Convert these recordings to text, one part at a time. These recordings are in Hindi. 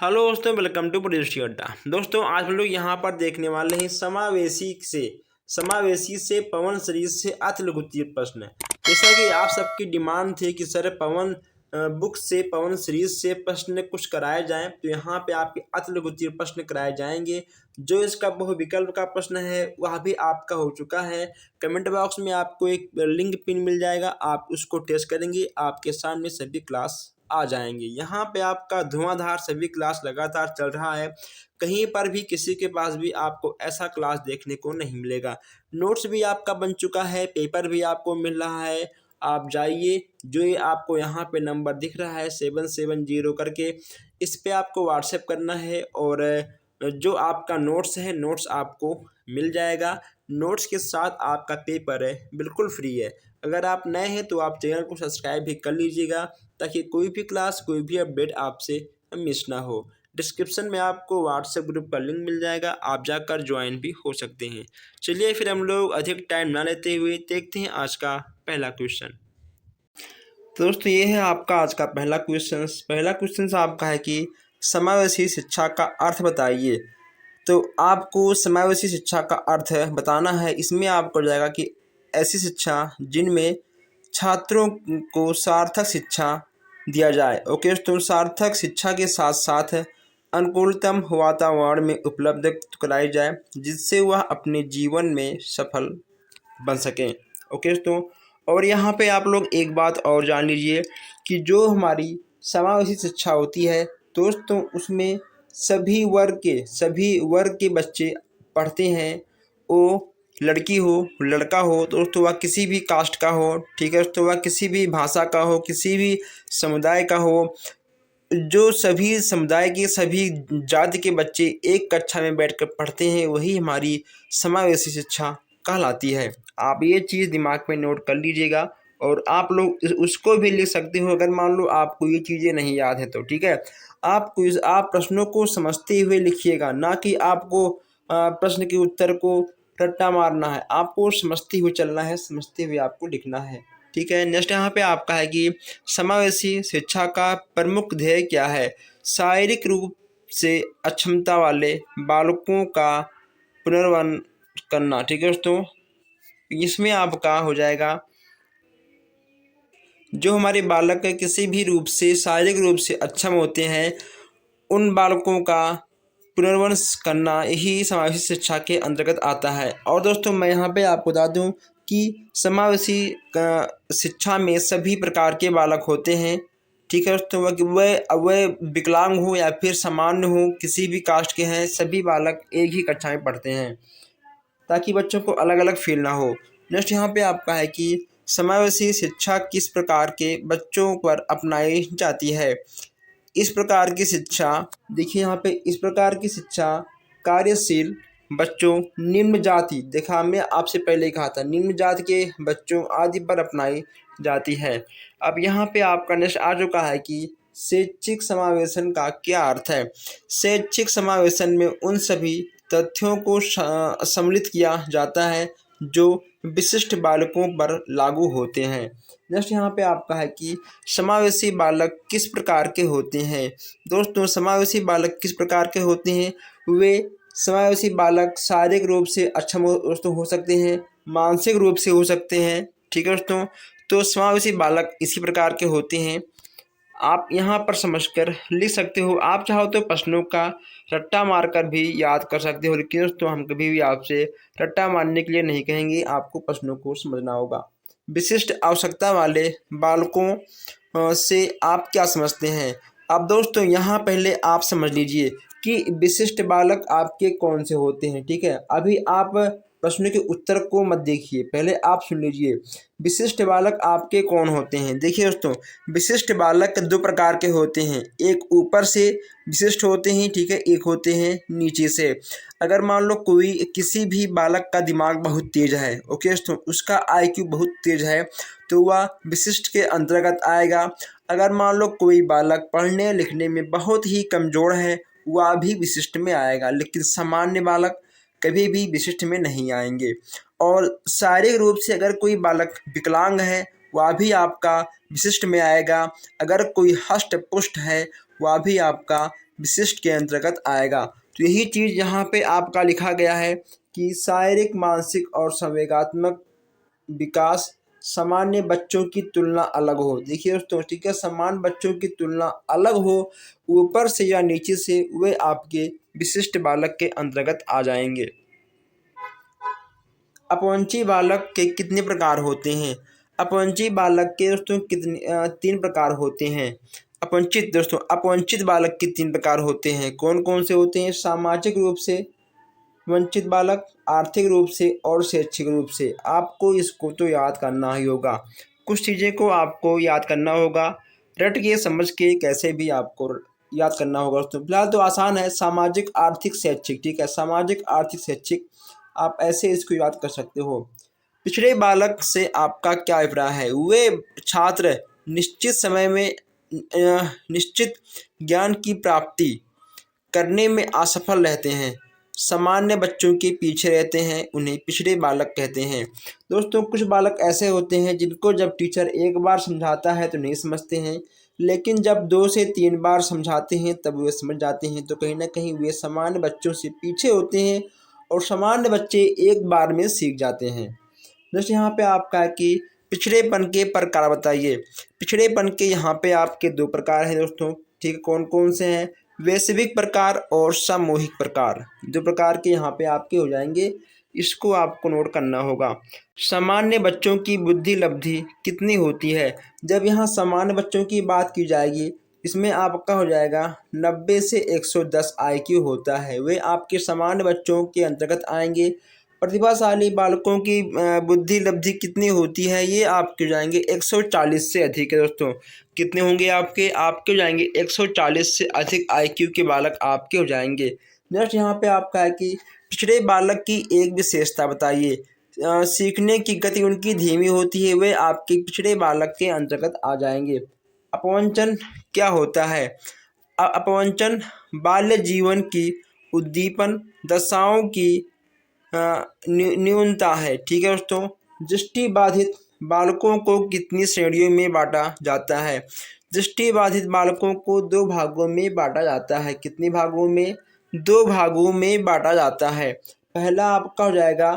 हेलो दोस्तों, वेलकम टू प्रोड्यूस अड्डा। दोस्तों, आज हम लोग यहाँ पर देखने वाले हैं समावेशी से पवन सरिस से अतिलघुत्तीय प्रश्न। जैसा कि आप सबकी डिमांड थी कि सर पवन बुक से पवन सरिस से प्रश्न कुछ कराए जाएं, तो यहाँ पे आपके अतिलघुत्तीय प्रश्न कराए जाएंगे। जो इसका बहुविकल्प का प्रश्न है वह भी आपका हो चुका है। कमेंट बॉक्स में आपको एक लिंक पिन मिल जाएगा, आप उसको टेस्ट करेंगे, आपके सामने सभी क्लास आ जाएंगे। यहाँ पे आपका धुआंधार सभी क्लास लगातार चल रहा है। कहीं पर भी किसी के पास भी आपको ऐसा क्लास देखने को नहीं मिलेगा। नोट्स भी आपका बन चुका है, पेपर भी आपको मिल रहा है। आप जाइए, जो ये आपको यहाँ पे नंबर दिख रहा है 770 करके, इस पे आपको व्हाट्सएप करना है और जो आपका नोट्स है नोट्स आपको मिल जाएगा। नोट्स के साथ आपका पेपर है बिल्कुल फ्री है। अगर आप नए हैं तो आप चैनल को सब्सक्राइब भी कर लीजिएगा, ताकि कोई भी क्लास कोई भी अपडेट आपसे मिस ना हो। डिस्क्रिप्शन में आपको व्हाट्सएप ग्रुप का लिंक मिल जाएगा, आप जाकर ज्वाइन भी हो सकते हैं। चलिए फिर हम लोग अधिक टाइम ना लेते हुए देखते हैं आज का पहला क्वेश्चन। तो दोस्तों, ये है आपका आज का पहला क्वेश्चन। पहला क्वेश्चन आपका है कि समावेशी शिक्षा का अर्थ बताइए। तो आपको समावेशी शिक्षा का अर्थ बताना है। इसमें आपको जाएगा कि ऐसी शिक्षा जिनमें छात्रों को सार्थक शिक्षा दिया जाए। ओके, तो सार्थक शिक्षा के साथ साथ अनुकूलतम वातावरण में उपलब्ध कराई जाए, जिससे वह अपने जीवन में सफल बन सकें। ओके, तो और यहाँ पे आप लोग एक बात और जान लीजिए कि जो हमारी समावेशी शिक्षा होती है दोस्तों, उसमें सभी वर्ग के बच्चे पढ़ते हैं। वो लड़की हो लड़का हो दोस्तों, वह किसी भी कास्ट का हो, ठीक है, तो वह किसी भी भाषा का हो, किसी भी समुदाय का हो, जो सभी समुदाय के सभी जाति के बच्चे एक कक्षा में बैठकर पढ़ते हैं, वही हमारी समावेशी शिक्षा कहलाती है। आप ये चीज़ दिमाग में नोट कर लीजिएगा और आप लोग उसको भी लिख सकते हो अगर मान लो आपको ये चीज़ें नहीं याद है तो, ठीक है। आप प्रश्नों को समझते हुए लिखिएगा, ना कि आपको प्रश्न के उत्तर को रट्टा मारना है। आपको समझते हुए चलना है, समझते हुए आपको लिखना है, ठीक है। नेक्स्ट यहाँ पे आपका है कि समावेशी शिक्षा का प्रमुख ध्येय क्या है। शारीरिक रूप से अक्षमता वाले बालकों का पुनर्वन करना, ठीक है दोस्तों। इसमें आपका हो जाएगा जो हमारे बालक किसी भी रूप से शारीरिक रूप से अक्षम होते हैं, उन बालकों का पुनर्वंश करना यही समावेशी शिक्षा के अंतर्गत आता है। और दोस्तों, मैं यहाँ पे आपको बता दूँ कि समावेशी शिक्षा में सभी प्रकार के बालक होते हैं, ठीक है दोस्तों। वह विकलांग हो या फिर सामान्य हो, किसी भी कास्ट के हैं, सभी बालक एक ही कक्षा में पढ़ते हैं, ताकि बच्चों को अलग अलग फील ना हो। नेक्स्ट यहाँ पे आपका है कि समावेशी शिक्षा किस प्रकार के बच्चों पर अपनाई जाती है। इस प्रकार की शिक्षा, देखिए यहाँ पे, इस प्रकार की शिक्षा कार्यशील बच्चों, निम्न जाति, देखा मैं आपसे पहले ही कहा था, निम्न जाति के बच्चों आदि पर अपनाई जाती है। अब यहाँ पे आपका नेक्स्ट आ चुका है कि शैक्षिक समावेशन का क्या अर्थ है। शैक्षिक समावेशन में उन सभी तथ्यों को सम्मिलित किया जाता है जो विशिष्ट बालकों पर लागू होते हैं। नेक्स्ट यहाँ पे आपका है कि समावेशी बालक किस प्रकार के होते हैं। दोस्तों, समावेशी बालक किस प्रकार के होते हैं। वे समावेशी बालक शारीरिक रूप से अक्षम दोस्तों हो सकते हैं, मानसिक रूप से हो सकते हैं, ठीक है दोस्तों। तो समावेशी बालक इसी प्रकार के होते हैं। आप यहाँ पर समझकर लिख सकते हो। आप चाहो तो प्रश्नों का रट्टा मारकर भी याद कर सकते हो, लेकिन दोस्तों हम कभी भी आपसे रट्टा मारने के लिए नहीं कहेंगे, आपको प्रश्नों को समझना होगा। विशिष्ट आवश्यकता वाले बालकों से आप क्या समझते हैं। अब दोस्तों, यहाँ पहले आप समझ लीजिए कि विशिष्ट बालक आपके कौन से होते हैं, ठीक है। अभी आप प्रश्न के उत्तर को मत देखिए, पहले आप सुन लीजिए विशिष्ट बालक आपके कौन होते हैं। देखिए दोस्तों, विशिष्ट बालक दो प्रकार के होते हैं, एक ऊपर से विशिष्ट होते हैं, ठीक है, एक होते हैं नीचे से। अगर मान लो कोई किसी भी बालक का दिमाग बहुत तेज है, ओके दोस्तों, उसका IQ बहुत तेज है, तो वह विशिष्ट के अंतर्गत आएगा। अगर मान लो कोई बालक पढ़ने लिखने में बहुत ही कमज़ोर है, वह भी विशिष्ट में आएगा, लेकिन सामान्य बालक कभी भी विशिष्ट में नहीं आएंगे। और शारीरिक रूप से अगर कोई बालक विकलांग है, वह भी आपका विशिष्ट में आएगा। अगर कोई हष्ट पुष्ट है वह भी आपका विशिष्ट के अंतर्गत आएगा। तो यही चीज़ यहाँ पे आपका लिखा गया है कि शारीरिक, मानसिक और संवेगात्मक विकास सामान्य बच्चों की तुलना अलग हो। देखिए दोस्तों, ठीक है, सामान्य बच्चों की तुलना अलग हो, ऊपर से या नीचे से, वे आपके विशिष्ट बालक के अंतर्गत आ जाएंगे। अपवंची बालक के कितने प्रकार होते हैं? अपवंची बालक के दोस्तों तीन प्रकार होते हैं। अपवंचित बालक के तीन प्रकार होते हैं। कौन कौन से होते हैं? सामाजिक रूप से वंचित बालक, आर्थिक रूप से और शैक्षिक रूप से। आपको इसको तो याद करना ही होगा, कुछ चीज़ें को आपको याद करना होगा, रट के समझ के कैसे भी आपको याद करना होगा दोस्तों। फिलहाल तो आसान है, सामाजिक, आर्थिक, शैक्षिक। ठीक है, सामाजिक, आर्थिक, शैक्षिक, आप ऐसे इसको याद कर सकते हो। पिछड़े बालक से आपका क्या अभिप्राय है? वे छात्र निश्चित समय में निश्चित ज्ञान की प्राप्ति करने में असफल रहते हैं, सामान्य बच्चों के पीछे रहते हैं, उन्हें पिछड़े बालक कहते हैं। दोस्तों, कुछ बालक ऐसे होते हैं जिनको जब टीचर एक बार समझाता है तो नहीं समझते हैं, लेकिन जब 2 से 3 बार समझाते हैं तब वे समझ जाते हैं। तो कहीं ना कहीं वे सामान्य बच्चों से पीछे होते हैं और सामान्य बच्चे एक बार में सीख जाते हैं। दोस्तों, यहाँ पे आपका है कि पिछड़ेपन के प्रकार बताइए। पिछड़ेपन के यहाँ पे आपके 2 प्रकार हैं दोस्तों। ठीक है, कौन कौन से हैं? वैश्विक प्रकार और सामूहिक प्रकार। 2 प्रकार के यहाँ पे आपके हो जाएंगे, इसको आपको नोट करना होगा। सामान्य बच्चों की बुद्धि लब्धि कितनी होती है? जब यहाँ सामान्य बच्चों की बात की जाएगी, इसमें आपका हो जाएगा 90 से 110 IQ होता है, वे आपके सामान्य बच्चों के अंतर्गत आएंगे। प्रतिभाशाली बालकों की बुद्धि लब्धि कितनी होती है? ये आपके हो जाएंगे 140 से अधिक है दोस्तों। कितने होंगे आपके हो जाएंगे 140 से अधिक IQ के बालक आपके हो जाएंगे। नेक्स्ट यहाँ पे आपका है कि पिछड़े बालक की एक विशेषता बताइए। सीखने की गति उनकी धीमी होती है, वे आपके पिछड़े बालक के अंतर्गत आ जाएंगे। अपवंचन क्या होता है? अपवंचन बाल्य जीवन की उद्दीपन दशाओं की न्यूनता है। ठीक है दोस्तों, दृष्टि बाधित बालकों को कितनी श्रेणियों में बांटा जाता है? दृष्टि बाधित बालकों को 2 भागों में बांटा जाता है। कितने भागों में? 2 भागों में बांटा जाता है। पहला आपका हो जाएगा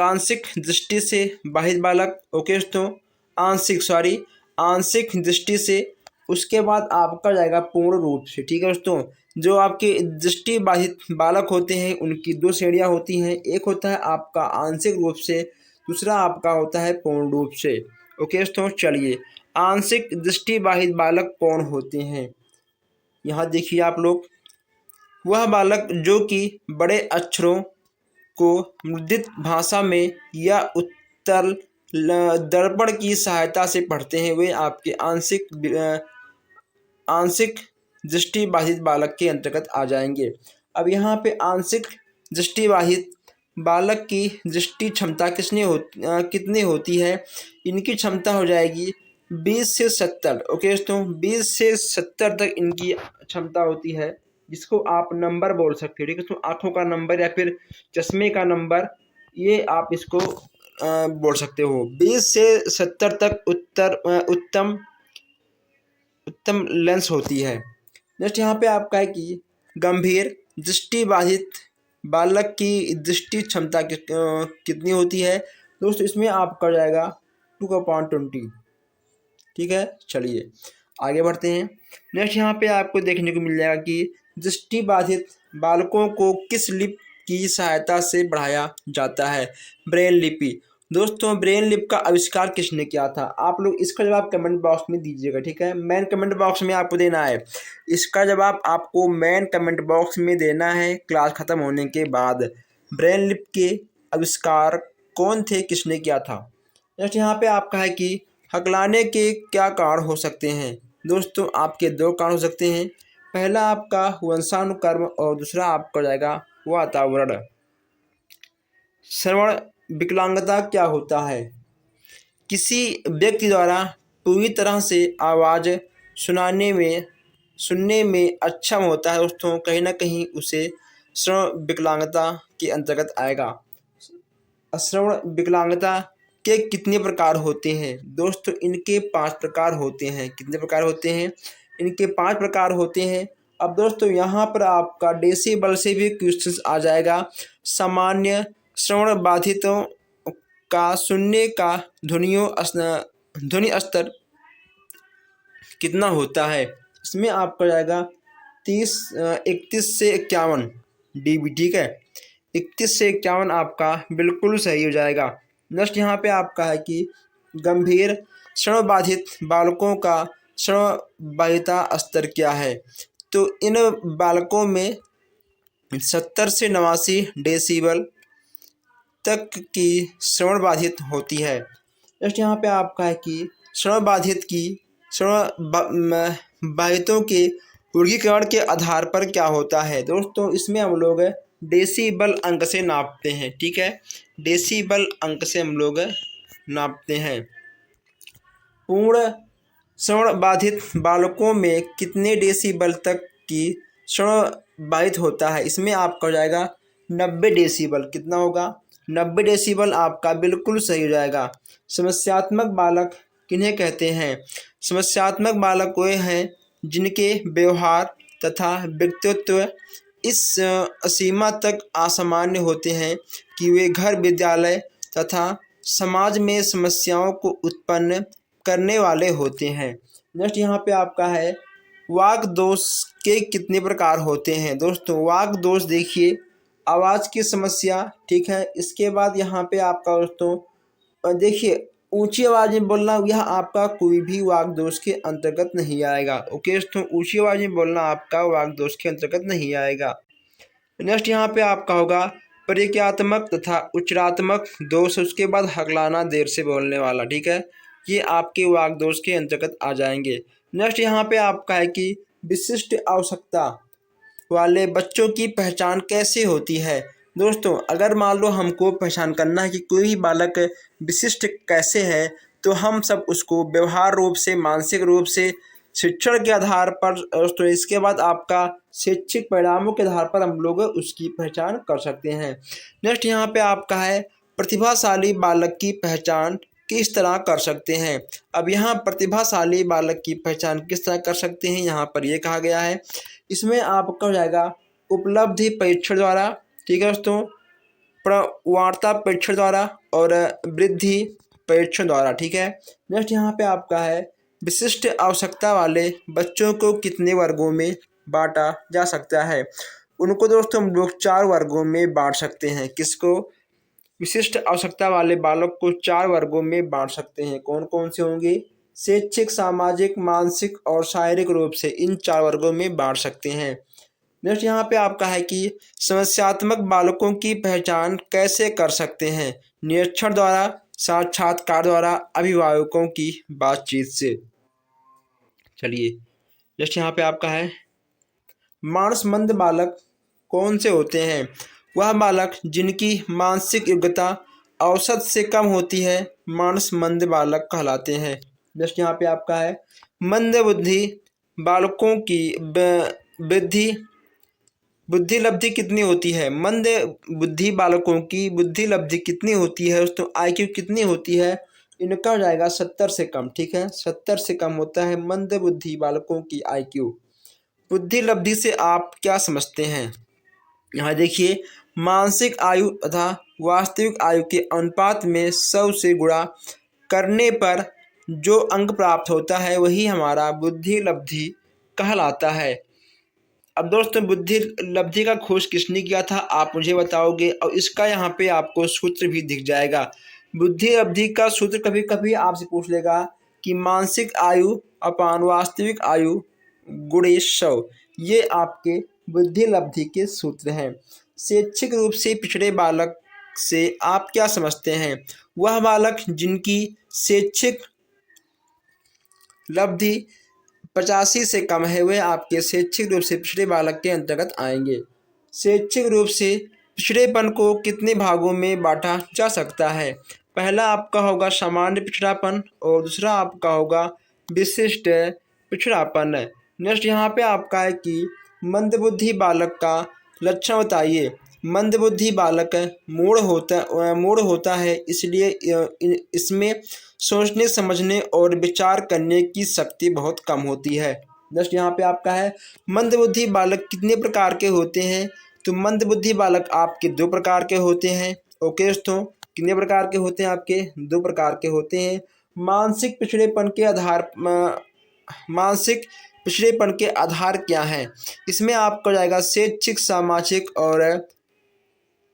आंशिक दृष्टि से बाधित बालक। ओके दोस्तों, आंशिक दृष्टि से। उसके बाद आपका जाएगा पूर्ण रूप से। ठीक है दोस्तों, जो आपके दृष्टि बाधित बालक होते हैं उनकी 2 श्रेणियां होती हैं, एक होता है आपका आंशिक रूप से, दूसरा आपका होता है पूर्ण रूप से। ओके दोस्तों, चलिए, आंशिक दृष्टि बाधित बालक कौन होते हैं? यहाँ देखिए आप लोग, वह बालक जो कि बड़े अक्षरों को मुद्रित भाषा में या उत्तल दर्पण की सहायता से पढ़ते हैं, वे आपके आंशिक दृष्टि बाधित बालक के अंतर्गत आ जाएंगे। अब यहाँ पे आंशिक दृष्टि बाधित बालक की दृष्टि क्षमता कितनी होती है? इनकी क्षमता हो जाएगी 20 से 70। ओके दोस्तों, 20 से 70 तक इनकी क्षमता होती है, जिसको आप नंबर बोल सकते हो। ठीक है, तो आँखों का नंबर या फिर चश्मे का नंबर, ये आप इसको बोल सकते हो। 20 से 70 तक उत्तम लेंस होती है। नेक्स्ट यहाँ पे आपका है कि गंभीर दृष्टि बाधित बालक की दृष्टि क्षमता कितनी होती है? दोस्तों, इसमें आपका जाएगा 2/20। ठीक है, चलिए आगे बढ़ते हैं। नेक्स्ट यहाँ पे आपको देखने को मिल जाएगा कि दृष्टि बाधित बालकों को किस लिपि की सहायता से बढ़ाया जाता है? ब्रेल लिपि। दोस्तों, ब्रेल लिपि का आविष्कार किसने किया था? आप लोग इसका जवाब कमेंट बॉक्स में दीजिएगा। ठीक है, मेन कमेंट बॉक्स में आपको देना है। इसका जवाब आपको मेन कमेंट बॉक्स में देना है क्लास ख़त्म होने के बाद। ब्रेल लिपि के आविष्कार कौन थे, किसने किया था? नेक्स्ट यहाँ पे आपका है कि हकलाने के क्या कारण हो सकते हैं? दोस्तों, आपके 2 कारण हो सकते हैं। पहला आपका वंशानुक्रम और दूसरा आपका हो जाएगा वातावरण। श्रवण विकलांगता क्या होता है? किसी व्यक्ति द्वारा पूरी तरह से आवाज़ सुनने में अक्षम होता है दोस्तों, कहीं ना कहीं उसे श्रवण विकलांगता के अंतर्गत आएगा। श्रवण विकलांगता के कितने प्रकार होते हैं? दोस्तों इनके 5 प्रकार होते हैं। कितने प्रकार होते हैं? इनके 5 प्रकार होते हैं। अब दोस्तों यहाँ पर आपका डेसिबल से भी क्वेश्चंस आ जाएगा। सामान्य श्रवण बाधितों का सुनने का ध्वनि स्तर कितना होता है? इसमें आपका जाएगा 31 से 51 dB, ठीक है। 31 से 51 आपका बिल्कुल सही हो जाएगा। नेक्स्ट यहाँ पे आपका है कि गंभीर श्रवण बाधित बालकों का श्रवण बाधिता स्तर क्या है? तो इन बालकों में 70 से 89 डेसिबल तक की श्रवण बाधित होती है। नेक्स्ट यहाँ पे आपका है कि श्रवण बाधितों के वर्गीकरण के आधार पर क्या होता है? दोस्तों इसमें हम लोग डेसिबल अंक से नापते हैं, ठीक है। डेसिबल अंक से हम लोग नापते हैं। पूर्ण श्रवण बाधित बालकों में कितने डेसिबल तक की श्रवण बाधित होता है? इसमें आपका हो जाएगा 90 डेसिबल। कितना होगा? 90 डेसिबल आपका बिल्कुल सही हो जाएगा। समस्यात्मक बालक किन्हें कहते हैं? समस्यात्मक बालक वे हैं जिनके व्यवहार तथा व्यक्तित्व इस सीमा तक असामान्य होते हैं कि वे घर, विद्यालय तथा समाज में समस्याओं को उत्पन्न करने वाले होते हैं। नेक्स्ट यहाँ पे आपका है वाक दोष के कितने प्रकार होते हैं? दोस्तों वाक दोष देखिए, आवाज़ की समस्या, ठीक है। इसके बाद यहाँ पे आपका दोस्तों देखिए ऊंची आवाज़ में बोलना, यह आपका कोई भी वाक दोष के अंतर्गत नहीं आएगा। ओके दोस्तों, ऊंची आवाज़ में बोलना आपका वाक दोष के अंतर्गत नहीं आएगा। नेक्स्ट यहाँ पे आपका होगा प्रक्रियात्मक तथा उच्चारात्मक दोष, उसके बाद हकलाना, देर से बोलने वाला, ठीक है। ये आपके वाक दोष के अंतर्गत आ जाएंगे। नेक्स्ट यहाँ पे आपका है कि विशिष्ट आवश्यकता वाले बच्चों की पहचान कैसे होती है? दोस्तों अगर मान लो हमको पहचान करना है कि कोई भी बालक विशिष्ट कैसे है, तो हम सब उसको व्यवहार रूप से, मानसिक रूप से, शिक्षण के आधार पर, दोस्तों इसके बाद आपका शैक्षिक परिणामों के आधार पर हम लोग उसकी पहचान कर सकते हैं। नेक्स्ट यहाँ पे आपका है प्रतिभाशाली बालक की पहचान किस तरह कर सकते हैं? अब यहाँ प्रतिभाशाली बालक की पहचान किस तरह कर सकते हैं, यहाँ पर ये कहा गया है। इसमें आपका हो जाएगा उपलब्धि परीक्षण द्वारा, ठीक है दोस्तों, प्रवणता परीक्षण द्वारा और वृद्धि परीक्षण द्वारा, ठीक है। नेक्स्ट यहाँ पे आपका है विशिष्ट आवश्यकता वाले बच्चों को कितने वर्गों में बांटा जा सकता है? उनको दोस्तों हम लोग 4 वर्गों में बांट सकते हैं। किसको? विशिष्ट आवश्यकता वाले बालक को 4 वर्गों में बांट सकते हैं। कौन कौन से होंगे? शैक्षिक, सामाजिक, मानसिक और शारीरिक रूप से, इन 4 वर्गों में बांट सकते हैं। नेक्स्ट यहाँ पे आपका है कि समस्यात्मक बालकों की पहचान कैसे कर सकते हैं? निरीक्षण द्वारा, साक्षात्कार द्वारा, अभिभावकों की बातचीत से। चलिए नेक्स्ट यहाँ पे आपका है मानसमंद बालक कौन से होते हैं? वह बालक जिनकी मानसिक योग्यता औसत से कम होती है मानसमंद बालक कहलाते हैं। नेक्स्ट यहाँ पे आपका है मंद बुद्धि बालकों की बुद्धि लब्धि कितनी होती है? मंद बुद्धि बालकों की बुद्धि लब्धि कितनी होती है दोस्तों? IQ कितनी होती है? इनका हो जाएगा 70 से कम, ठीक है। 70 से कम होता है मंद बुद्धि बालकों की IQ। बुद्धि लब्धि से आप क्या समझते हैं? यहाँ देखिए मानसिक आयु तथा वास्तविक आयु के अनुपात में 100 से गुणा करने पर जो अंक प्राप्त होता है वही हमारा बुद्धि लब्धि कहलाता है। अब दोस्तों बुद्धि लब्धि का खोज किसने किया था आप मुझे बताओगे, और इसका यहाँ पे आपको सूत्र भी दिख जाएगा। बुद्धि लब्धि का सूत्र कभी कभी आपसे पूछ लेगा कि मानसिक आयु अपान वास्तविक आयु गुणे 100, ये आपके बुद्धि लब्धि के सूत्र हैं। शैक्षिक रूप से पिछड़े बालक से आप क्या समझते हैं? वह बालक जिनकी शैक्षिक लब्धि 85 से कम है वे आपके शैक्षिक रूप से पिछड़े बालक के अंतर्गत आएंगे। शैक्षिक रूप से पिछड़ेपन को कितने भागों में बांटा जा सकता है? पहला आपका होगा सामान्य पिछड़ापन और दूसरा आपका होगा विशिष्ट पिछड़ापन। नेक्स्ट यहाँ पे आपका है कि मंदबुद्धि बालक का लक्षण बताइए। मंदबुद्धि बालक मूढ़ होता है, इसलिए इसमें सोचने समझने और विचार करने की शक्ति बहुत कम होती है। नेक्स्ट यहाँ पे आपका है मंदबुद्धि बालक कितने प्रकार के होते हैं। तो मंदबुद्धि बालक आपके दो प्रकार के होते हैं। ओके दोस्तों, कितने प्रकार के होते हैं आपके? दो प्रकार के होते हैं। मानसिक पिछड़ेपन के आधार क्या हैं? इसमें आपको जाएगा शैक्षिक, सामाजिक और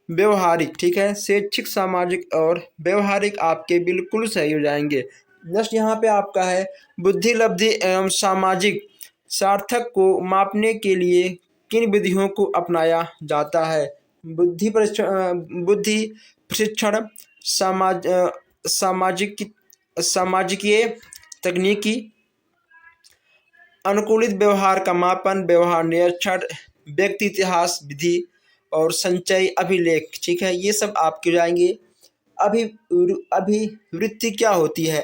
व्यवहारिक। ठीक है, शैक्षिक, सामाजिक और व्यवहारिक आपके बिल्कुल सही हो जाएंगे। नेक्स्ट यहाँ पे आपका है बुद्धि, लब्धि एवं सामाजिक सार्थक को मापने के लिए किन विधियों को अपनाया जाता है? बुद्धि प्रशिक्षण, सामाजिकीय तकनीकी, अनुकूलित व्यवहार का मापन, व्यवहार निरीक्षण, व्यक्ति इतिहास विधि और संचय अभिलेख। ठीक है, ये सब आपके जाएंगे। अभिवृत्ति क्या होती है?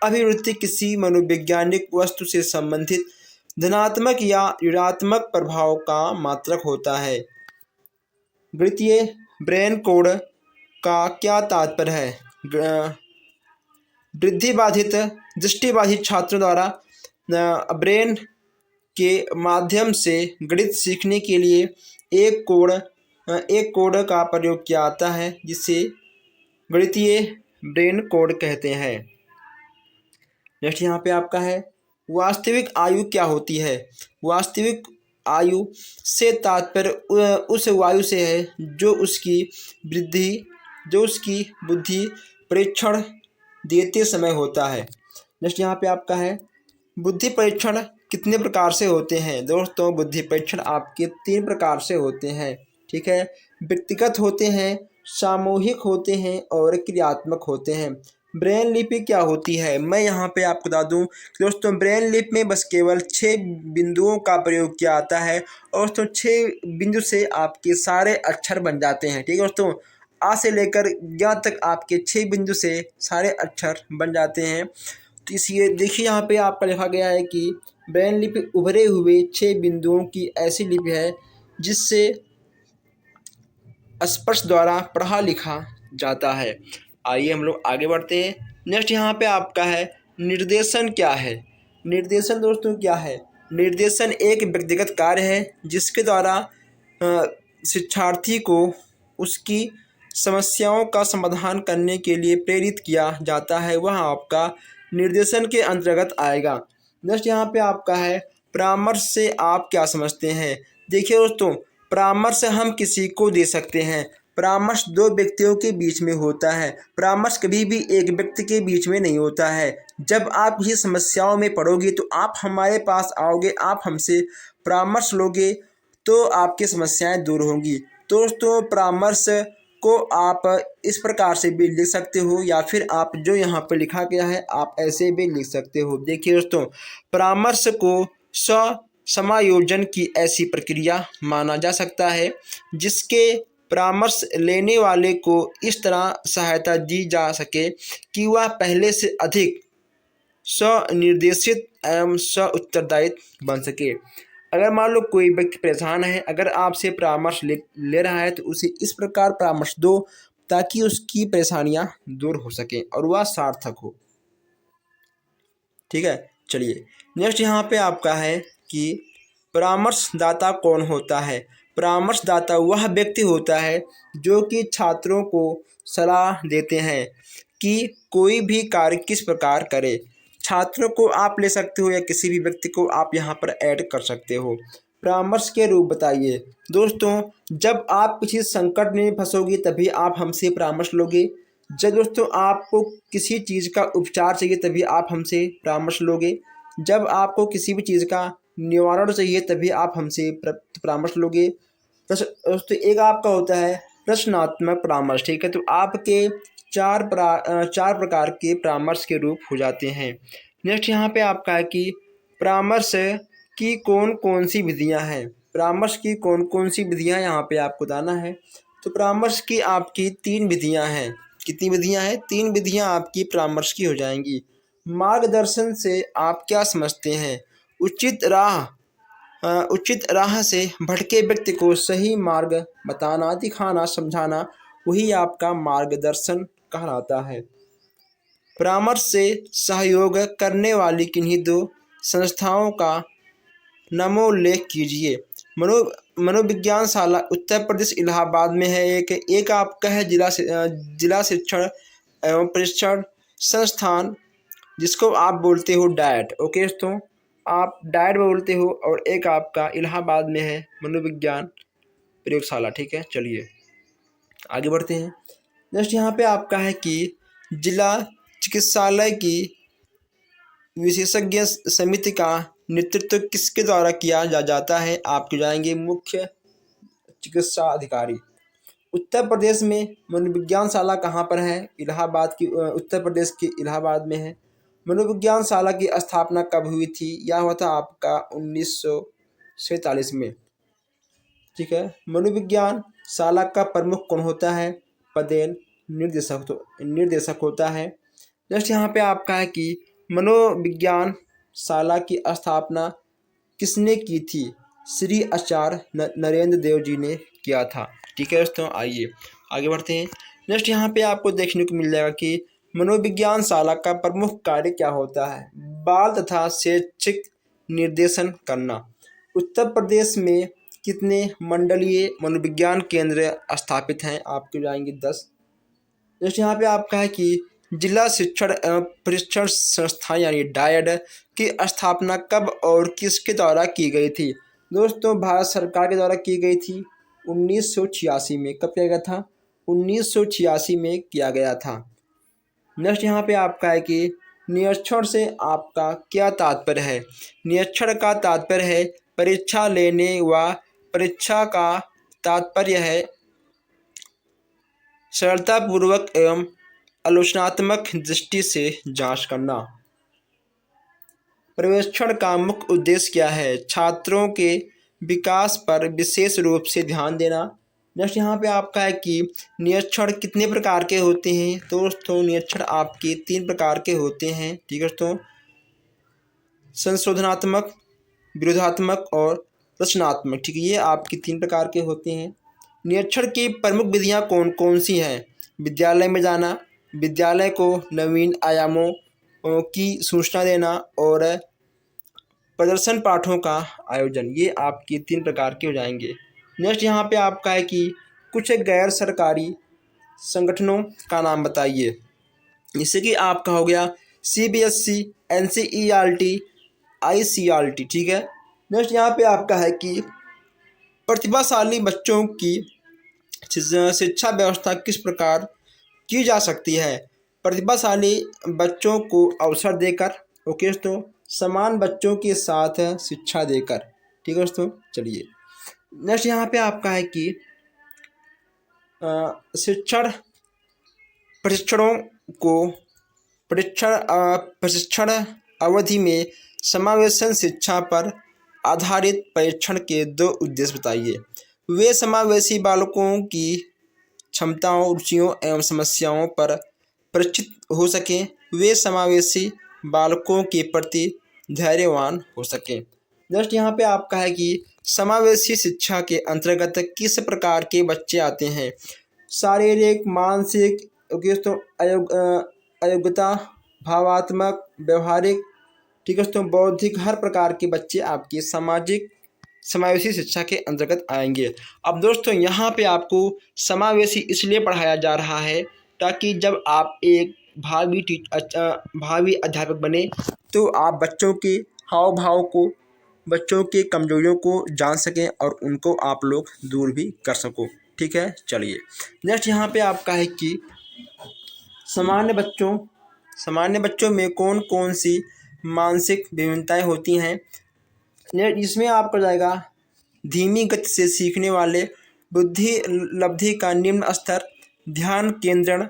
अभिवृत्ति किसी मनोवैज्ञानिक वस्तु से संबंधित धनात्मक या ऋणात्मक प्रभाव का मात्रक होता है। गणितीय ब्रेन कोड का क्या तात्पर्य है? दृष्टिबाधित छात्रों द्वारा ब्रेन के माध्यम से गणित सीखने के लिए एक कोड का प्रयोग किया जाता है, जिसे गणितीय ब्रेन कोड कहते हैं। नेक्स्ट यहाँ पे आपका है वास्तविक आयु क्या होती है? वास्तविक आयु से तात्पर्य उस आयु से है जो उसकी बुद्धि परीक्षण देते समय होता है। नेक्स्ट यहाँ पे आपका है बुद्धि परीक्षण कितने प्रकार से होते हैं? दोस्तों, बुद्धि परीक्षण आपके 3 प्रकार से होते हैं। ठीक है, व्यक्तिगत होते हैं, सामूहिक होते हैं और क्रियात्मक होते हैं। ब्रेन लिपि क्या होती है? मैं यहाँ पे आपको बता दूँ दोस्तों, ब्रेन लिपि में बस केवल 6 बिंदुओं का प्रयोग किया जाता है और दोस्तों 6 बिंदु से आपके सारे अक्षर बन जाते हैं। ठीक है दोस्तों, आ से लेकर ज्ञ तक आपके 6 बिंदु से सारे अक्षर बन जाते हैं। तो इसलिए देखिए यहाँ पे आपका लिखा गया है कि ब्रेन लिपि उभरे हुए 6 बिंदुओं की ऐसी लिपि है जिससे स्पर्श द्वारा पढ़ा लिखा जाता है। आइए हम लोग आगे बढ़ते हैं। नेक्स्ट यहाँ पे आपका है निर्देशन क्या है? निर्देशन दोस्तों क्या है? निर्देशन एक व्यक्तिगत कार्य है जिसके द्वारा शिक्षार्थी को उसकी समस्याओं का समाधान करने के लिए प्रेरित किया जाता है, वह आपका निर्देशन के अंतर्गत आएगा। नेक्स्ट यहाँ पे आपका है परामर्श से आप क्या समझते हैं? देखिए दोस्तों, परामर्श हम किसी को दे सकते हैं। परामर्श 2 व्यक्तियों के बीच में होता है। परामर्श कभी भी एक व्यक्ति के बीच में नहीं होता है। जब आप किसी समस्याओं में पड़ोगे तो आप हमारे पास आओगे, आप हमसे परामर्श लोगे तो आपकी समस्याएं दूर होंगी। दोस्तों, परामर्श को आप इस प्रकार से भी लिख सकते हो या फिर आप जो यहाँ पर लिखा गया है आप ऐसे भी लिख सकते हो। देखिए दोस्तों, परामर्श को समायोजन की ऐसी प्रक्रिया माना जा सकता है जिसके परामर्श लेने वाले को इस तरह सहायता दी जा सके कि वह पहले से अधिक स्वनिर्देशित एवं स्व उत्तरदायित्व बन सके। अगर मान लो कोई व्यक्ति परेशान है, अगर आपसे परामर्श ले रहा है तो उसे इस प्रकार परामर्श दो ताकि उसकी परेशानियां दूर हो सकें और वह सार्थक हो। ठीक है, चलिए नेक्स्ट यहाँ पे आपका है कि परामर्शदाता कौन होता है? परामर्शदाता वह व्यक्ति होता है जो कि छात्रों को सलाह देते हैं कि कोई भी कार्य किस प्रकार करे। छात्रों को आप ले सकते हो या किसी भी व्यक्ति को आप यहाँ पर ऐड कर सकते हो। परामर्श के रूप बताइए। दोस्तों, जब आप किसी संकट में फंसोगे तभी आप हमसे परामर्श लोगे। जब दोस्तों आपको किसी चीज़ का उपचार चाहिए तभी आप हमसे परामर्श लोगे। जब आपको किसी भी चीज़ का निवारण चाहिए तभी आप हमसे परामर्श लोगे। दोस्तों, एक आपका होता है रचनात्मक परामर्श। ठीक है, तो आपके 4 प्रकार के परामर्श के रूप हो जाते हैं। नेक्स्ट यहाँ पे आपका है कि परामर्श की कौन कौन सी विधियाँ हैं? परामर्श की कौन कौन सी विधियाँ यहाँ पे आपको बताना है। तो परामर्श की आपकी 3 विधियाँ हैं। कितनी विधियाँ हैं? 3 विधियाँ आपकी परामर्श की हो जाएंगी। मार्गदर्शन से आप क्या समझते हैं? उचित राह उचित राह से भटके व्यक्ति को सही मार्ग बताना, दिखाना, समझाना, वही आपका मार्गदर्शन कहलाता है। परामर्श से सहयोग करने वाली किन्हीं दो संस्थाओं का नामोल्लेख कीजिए। मनो मनोविज्ञान शाला उत्तर प्रदेश इलाहाबाद में है। एक आपका है जिला शिक्षण एवं प्रशिक्षण संस्थान, जिसको आप बोलते हो डाइट। ओके दोस्तों, आप डाइट बोलते हो। और एक आपका इलाहाबाद में है मनोविज्ञान प्रयोगशाला। ठीक है, चलिए आगे बढ़ते हैं। नेक्स्ट यहाँ पे आपका है कि जिला चिकित्सालय की विशेषज्ञ समिति का नेतृत्व किसके द्वारा किया जाता है? आपके जाएंगे मुख्य चिकित्सा अधिकारी। उत्तर प्रदेश में मनोविज्ञान शाला कहाँ पर है? इलाहाबाद की, उत्तर प्रदेश के इलाहाबाद में है। मनोविज्ञान शाला की स्थापना कब हुई थी? यह हुआ था आपका 1947 में। ठीक है, मनोविज्ञान शाला का प्रमुख कौन होता है? पदेन निर्देशक होता है। नेक्स्ट यहाँ पे आपका है कि मनोविज्ञान शाला की स्थापना किसने की थी? श्री आचार्य नरेंद्र देव जी ने किया था। ठीक है दोस्तों, आइए आगे बढ़ते हैं। नेक्स्ट यहाँ पे आपको देखने को मिल जाएगा कि मनोविज्ञान शाला का प्रमुख कार्य क्या होता है? बाल तथा शैक्षिक निर्देशन करना। उत्तर प्रदेश में कितने मंडलीय मनोविज्ञान केंद्र स्थापित हैं? आपके जाएंगे 10। नेक्स्ट यहाँ पे आपका है कि जिला शिक्षण एवं प्रशिक्षण संस्थान यानी डायड की स्थापना कब और किसके द्वारा की गई थी? दोस्तों, भारत सरकार के द्वारा की गई थी 1986 में। कब किया गया था? 1986 में किया गया था। नेक्स्ट यहाँ पे आपका है कि निरीक्षण से आपका क्या तात्पर्य है? निरीक्षण का तात्पर्य है परीक्षा लेने व परीक्षा का तात्पर्य है सरलतापूर्वक एवं आलोचनात्मक दृष्टि से जांच करना। पर्यवेक्षण का मुख्य उद्देश्य क्या है? छात्रों के विकास पर विशेष रूप से ध्यान देना। नेक्स्ट यहाँ पे आपका है कि निरीक्षण कितने प्रकार के होते हैं? तो दोस्तों, निरीक्षण आपके 3 प्रकार के होते हैं। ठीक है दोस्तों, संशोधनात्मक, विरोधात्मक और रचनात्मक। ठीक है, ये आपकी 3 प्रकार के होते हैं। निरीक्षण की प्रमुख विधियाँ कौन कौन सी हैं? विद्यालय में जाना, विद्यालय को नवीन आयामों की सूचना देना और प्रदर्शन पाठों का आयोजन। ये आपके 3 प्रकार के हो जाएंगे। नेक्स्ट यहाँ पे आपका है कि कुछ गैर सरकारी संगठनों का नाम बताइए। जैसे कि आपका हो गया CBSE, NCERT, ICRT। ठीक है। नेक्स्ट यहाँ पे आपका है कि प्रतिभाशाली बच्चों की शिक्षा व्यवस्था किस प्रकार की जा सकती है? प्रतिभाशाली बच्चों को अवसर देकर, ओके दोस्तों, समान बच्चों के साथ शिक्षा देकर। ठीक है दोस्तों, चलिए नेक्स्ट यहाँ पे आपका है कि शिक्षण प्रशिक्षणों को प्रशिक्षण अवधि में समावेशन शिक्षा पर आधारित परीक्षण के 2 उद्देश्य बताइए। वे समावेशी बालकों की क्षमताओं, रुचियों एवं समस्याओं पर परिचित हो सकें। वे समावेशी बालकों के प्रति धैर्यवान हो सकें। नेक्स्ट यहाँ पे आपका है कि समावेशी शिक्षा के अंतर्गत किस प्रकार के बच्चे आते हैं? शारीरिक, मानसिक, तो अयोग्यता, भावात्मक, व्यवहारिक, ठीक है दोस्तों, बौद्धिक, हर प्रकार के बच्चे आपके सामाजिक समावेशी शिक्षा के अंतर्गत आएंगे। अब दोस्तों, यहाँ पे आपको समावेशी इसलिए पढ़ाया जा रहा है ताकि जब आप एक भावी अध्यापक बने तो आप बच्चों के हाव भाव को, बच्चों के कमजोरियों को जान सकें और उनको आप लोग दूर भी कर सको। ठीक है, चलिए नेक्स्ट यहाँ पे आपका है कि सामान्य बच्चों में कौन कौन सी मानसिक भिन्नताएं होती हैं? इसमें आपका जाएगा धीमी गति से सीखने वाले, बुद्धि लब्धि का निम्न स्तर, ध्यान केंद्रण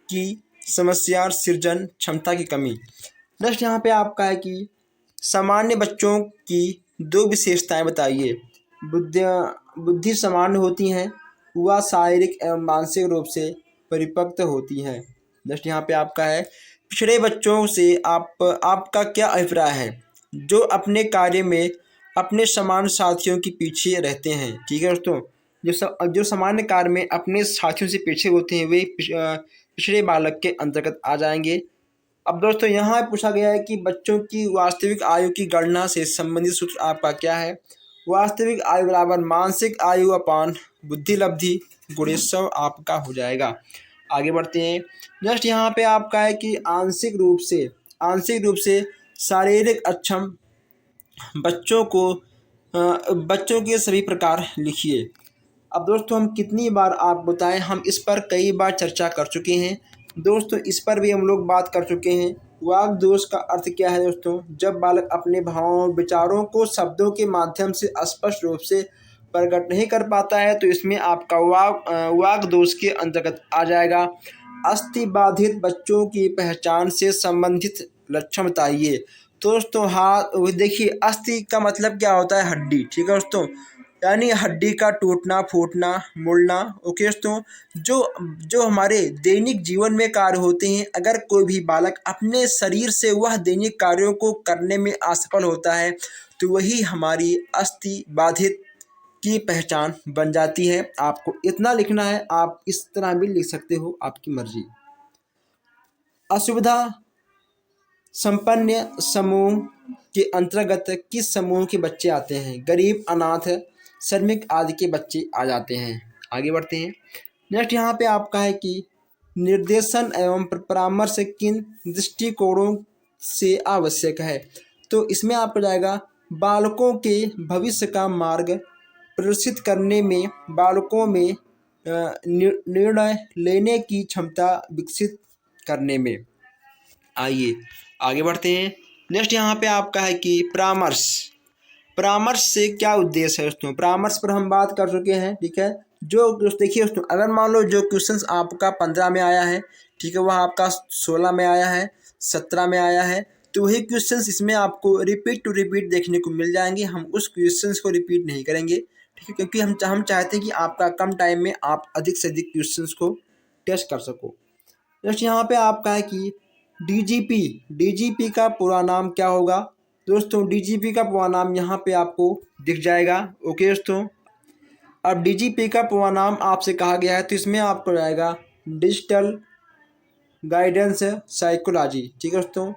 की समस्या, सृजन क्षमता की कमी। नेक्स्ट यहाँ पे आपका है कि सामान्य बच्चों की 2 विशेषताएं बताइए। बुद्धि सामान्य होती हैं, वह शारीरिक एवं मानसिक रूप से परिपक्व होती हैं। नेक्स्ट यहाँ पे आपका है पिछड़े बच्चों से आपका क्या अभिप्राय है? जो अपने कार्य में अपने समान साथियों के पीछे रहते हैं। ठीक है दोस्तों, जो सामान्य कार्य में अपने साथियों से पीछे होते हैं वे पिछड़े बालक के अंतर्गत आ जाएंगे। अब दोस्तों यहाँ पूछा गया है कि बच्चों की वास्तविक आयु की गणना से संबंधित सूत्र आपका क्या है। वास्तविक आयु बराबर मानसिक आयु अपान बुद्धि लब्धि गुणे 100 आपका हो जाएगा। आगे बढ़ते हैं। नेक्स्ट यहाँ पे आपका है कि आंशिक रूप से शारीरिक अक्षम बच्चों के सभी प्रकार लिखिए। अब दोस्तों हम कितनी बार आप बताएं, हम इस पर कई बार चर्चा कर चुके हैं दोस्तों, इस पर भी हम लोग बात कर चुके हैं। वाक दोष का अर्थ क्या है दोस्तों? जब बालक अपने भावों विचारों को शब्दों के माध्यम से स्पष्ट रूप से प्रकट नहीं कर पाता है तो इसमें आपका वाक दोष के अंतर्गत आ जाएगा। अस्थि बाधित बच्चों की पहचान से संबंधित लक्षण बताइए। दोस्तों हाँ देखिए, अस्थि का मतलब क्या होता है? हड्डी। ठीक है दोस्तों, यानी हड्डी का टूटना फूटना मुड़ना। ओके दोस्तों, जो हमारे दैनिक जीवन में कार्य होते हैं, अगर कोई भी बालक अपने शरीर से वह दैनिक कार्यों को करने में असफल होता है तो वही हमारी अस्थि बाधित की पहचान बन जाती है। आपको इतना लिखना है, आप इस तरह भी लिख सकते हो, आपकी मर्जी। असुविधा संपन्न समूह के अंतर्गत किस समूह के बच्चे आते हैं? गरीब, अनाथ, श्रमिक आदि के बच्चे आ जाते हैं। आगे बढ़ते हैं। नेक्स्ट यहाँ पे आपका है कि निर्देशन एवं परामर्श किन दृष्टिकोणों से आवश्यक है? तो इसमें आपको जाएगा बालकों के भविष्य का मार्ग प्रदर्शित करने में, बालकों में निर्णय लेने की क्षमता विकसित करने में। आइए आगे बढ़ते हैं। नेक्स्ट यहाँ पे आपका है कि परामर्श से क्या उद्देश्य है दोस्तों? परामर्श पर हम बात कर चुके हैं। ठीक है, जो देखिए दोस्तों, अगर मान लो जो क्वेश्चंस आपका 15 में आया है, ठीक है, वह आपका 16 में आया है, 17 में आया है, तो वही क्वेश्चंस इसमें आपको रिपीट टू रिपीट देखने को मिल जाएंगे। हम उस क्वेश्चंस को रिपीट नहीं करेंगे, ठीक है, क्योंकि हम चाहते हैं कि आपका कम टाइम में आप अधिक से अधिक क्वेश्चंस को टेस्ट कर सको। नेक्स्ट यहाँ पे आपका है कि डीजीपी का पूरा नाम क्या होगा? दोस्तों डीजीपी का पूरा नाम यहाँ पे आपको दिख जाएगा। ओके दोस्तों, अब डीजीपी का पूरा नाम आपसे कहा गया है तो इसमें आपको जाएगा डिजिटल गाइडेंस साइकोलॉजी। ठीक है दोस्तों,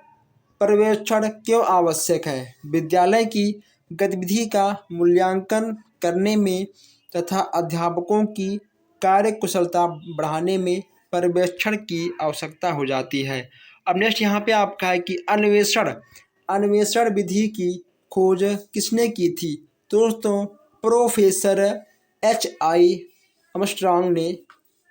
पर्यवेक्षण क्यों आवश्यक है? विद्यालय की गतिविधि का मूल्यांकन करने में तथा अध्यापकों की कार्य कुशलता बढ़ाने में पर्यवेक्षण की आवश्यकता हो जाती है। अब नेक्स्ट यहाँ पे आपका है कि अन्वेषण विधि की खोज किसने की थी? दोस्तों प्रोफेसर H.I. आर्मस्ट्रांग ने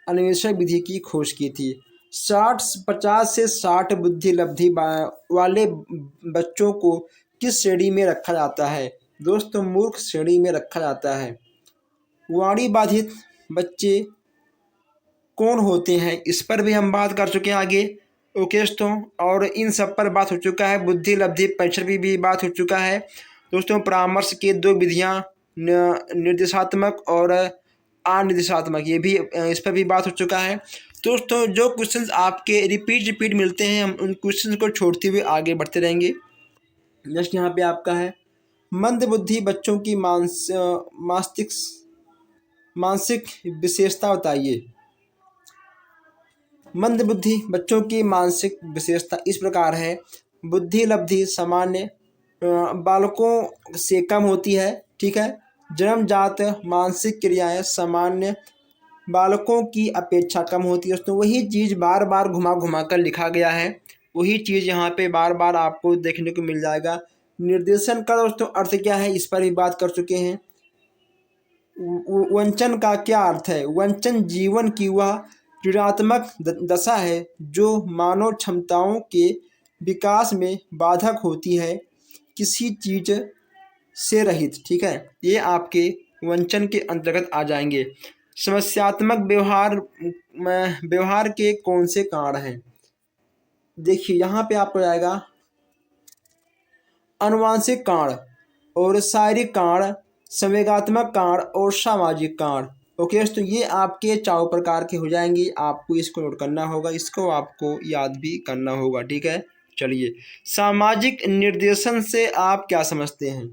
अन्वेषण विधि की खोज की थी। 50 से 60 बुद्धि लब्धि वाले बच्चों को किस श्रेणी में रखा जाता है? दोस्तों मूर्ख श्रेणी में रखा जाता है। वाणी बाधित बच्चे कौन होते हैं? इस पर भी हम बात कर चुके हैं आगे। ओके दोस्तों, और इन सब पर बात हो चुका है। बुद्धि लब्धि परीक्षण भी बात हो चुका है दोस्तों। परामर्श के 2 विधियां, निर्देशात्मक और अनिर्देशात्मक, ये भी इस पर भी बात हो चुका है दोस्तों। जो क्वेश्चंस आपके रिपीट मिलते हैं, हम उन क्वेश्चंस को छोड़ते हुए आगे बढ़ते रहेंगे। नेक्स्ट यहाँ पे आपका है मंदबुद्धि बच्चों की मानसिक विशेषता बताइए। मंदबुद्धि बच्चों की मानसिक विशेषता इस प्रकार है। बुद्धि लब्धि सामान्य बालकों से कम होती है। ठीक है, जन्मजात मानसिक क्रियाएं सामान्य बालकों की अपेक्षा कम होती है दोस्तों। वही चीज़ बार बार घुमा कर लिखा गया है, वही चीज़ यहाँ पे बार बार आपको देखने को मिल जाएगा। निर्देशन का दोस्तों अर्थ क्या है, इस पर भी बात कर चुके हैं। वंचन का क्या अर्थ है? वंचन जीवन की वह ऋणात्मक दशा है जो मानव क्षमताओं के विकास में बाधक होती है, किसी चीज़ से रहित। ठीक है, ये आपके वंचन के अंतर्गत आ जाएंगे। समस्यात्मक व्यवहार के कौन से कारण हैं? देखिए यहाँ पे आपको आएगा अनुवांशिक कारण और शारीरिक कारण, संवेगात्मक कारण और सामाजिक कारण। ओके दोस्तों, ये आपके 4 प्रकार के हो जाएंगे। आपको इसको नोट करना होगा, इसको आपको याद भी करना होगा। ठीक है, चलिए सामाजिक निर्देशन से आप क्या समझते हैं?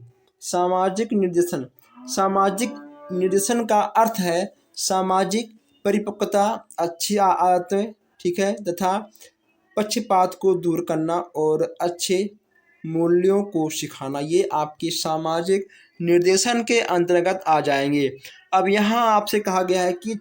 सामाजिक निर्देशन। सामाजिक निर्देशन का अर्थ है सामाजिक परिपक्वता, अच्छी आदतें, ठीक है, तथा पक्षपात को दूर करना और अच्छे मूल्यों को सिखाना, ये आपके सामाजिक निर्देशन के अंतर्गत आ जाएंगे। अब यहाँ आपसे कहा गया है कि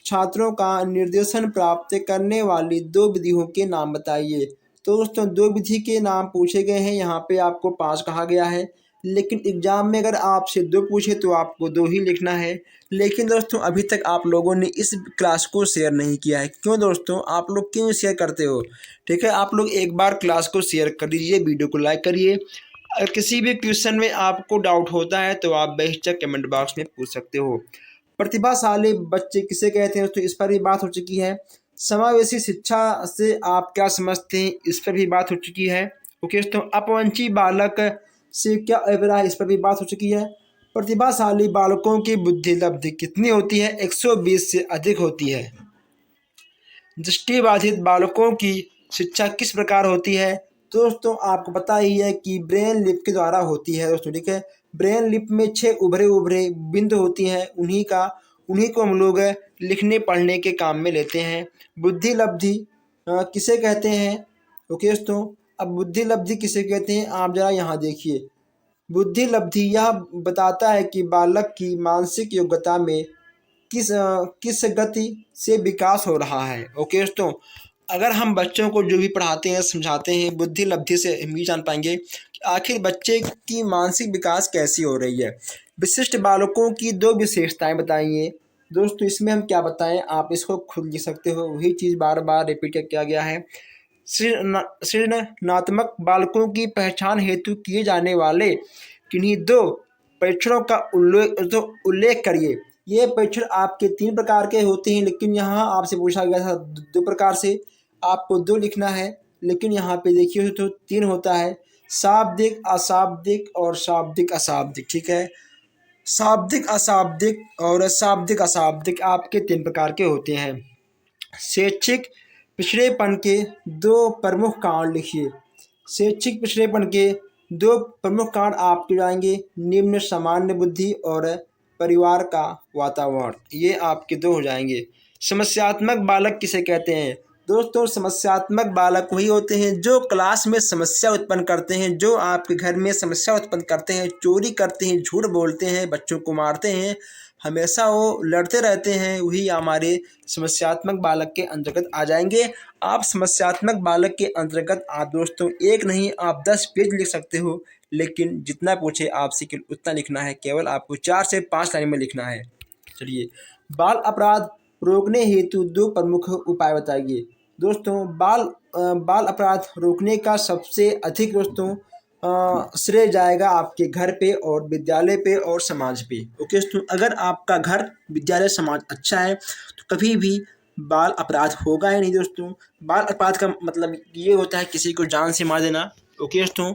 छात्रों का निर्देशन प्राप्त करने वाली दो विधियों के नाम बताइए। तो दोस्तों दो विधि के नाम पूछे गए हैं, यहाँ पे आपको 5 कहा गया है, लेकिन एग्जाम में अगर आपसे 2 पूछे तो आपको 2 ही लिखना है। लेकिन दोस्तों अभी तक आप लोगों ने इस क्लास को शेयर नहीं किया है। क्यों दोस्तों, आप लोग क्यों शेयर करते हो? ठीक है, आप लोग एक बार क्लास को शेयर कर दीजिए, वीडियो को लाइक करिए। अगर किसी भी क्वेश्चन में आपको डाउट होता है तो आप बेहिचक कमेंट बॉक्स में पूछ सकते हो। प्रतिभाशाली बच्चे किसे कहते हैं, तो इस पर भी बात हो चुकी है। समावेशी शिक्षा से आप क्या समझते हैं, इस पर भी बात हो चुकी है। ओके दोस्तों, अपवंची बालक से क्या अभिप्राय है, इस पर भी बात हो चुकी है। प्रतिभाशाली बालकों की बुद्धि लब्धि कितनी होती है, 120 से अधिक होती है। दृष्टिबाधित बालकों की शिक्षा किस प्रकार होती है, तो दोस्तों आपको पता ही है कि ब्रेन लिप के द्वारा होती है दोस्तों, ठीक है। ब्रेन लिप में 6 उभरे उभरे बिंदु होती हैं, उन्हीं को हम लोग लिखने पढ़ने के काम में लेते हैं। बुद्धि लब्धि किसे कहते हैं, ओके दोस्तों। अब बुद्धि लब्धि किसे कहते हैं, आप जरा यहाँ देखिए। बुद्धि लब्धि यह बताता है कि बालक की मानसिक योग्यता में किस गति से विकास हो रहा है। ओके दोस्तों, अगर हम बच्चों को जो भी पढ़ाते हैं समझाते हैं, बुद्धि लब्धि से हम ये जान पाएंगे कि आखिर बच्चे की मानसिक विकास कैसी हो रही है। विशिष्ट बालकों की 2 विशेषताएं बताइए। दोस्तों इसमें हम क्या बताएं, आप इसको खुद लिख सकते हो, वही चीज़ बार बार रिपीट किया गया है। सृजनात्मक बालकों की पहचान हेतु किए जाने वाले किन्हीं 2 परीक्षणों का उल्लेख करिए। ये परीक्षण आपके 3 प्रकार के होते हैं, लेकिन यहाँ आपसे पूछा गया था 2 प्रकार से, आपको 2 लिखना है, लेकिन यहाँ पे देखिए तो 3 होता है। शाब्दिक, अशाब्दिक और शाब्दिक अशाब्दिक, ठीक है। शाब्दिक अशाब्दिक और शाब्दिक अशाब्दिक आपके 3 प्रकार के होते हैं। शैक्षिक पिछड़ेपन के 2 प्रमुख कारण लिखिए। शैक्षिक पिछड़ेपन के 2 प्रमुख कारण आपके जाएंगे, निम्न सामान्य बुद्धि और परिवार का वातावरण, ये आपके 2 हो जाएंगे। समस्यात्मक बालक किसे कहते हैं, दोस्तों समस्यात्मक बालक वही होते हैं जो क्लास में समस्या उत्पन्न करते हैं, जो आपके घर में समस्या उत्पन्न करते हैं, चोरी करते हैं, झूठ बोलते हैं, बच्चों को मारते हैं, हमेशा वो लड़ते रहते हैं, वही हमारे समस्यात्मक बालक के अंतर्गत आ जाएंगे। आप समस्यात्मक बालक के अंतर्गत आप दोस्तों 1 नहीं आप 10 पेज लिख सकते हो, लेकिन जितना पूछे आपसे केवल उतना लिखना है, केवल आपको 4 से 5 लाइन में लिखना है। चलिए, बाल अपराध रोकने हेतु 2 प्रमुख उपाय बताइए। दोस्तों बाल अपराध रोकने का सबसे अधिक दोस्तों श्रेय जाएगा आपके घर पे और विद्यालय पे और समाज पे। ओके दोस्तों, अगर आपका घर विद्यालय समाज अच्छा है तो कभी भी बाल अपराध होगा ही नहीं दोस्तों। बाल अपराध का मतलब ये होता है किसी को जान से मार देना। ओके दोस्तों,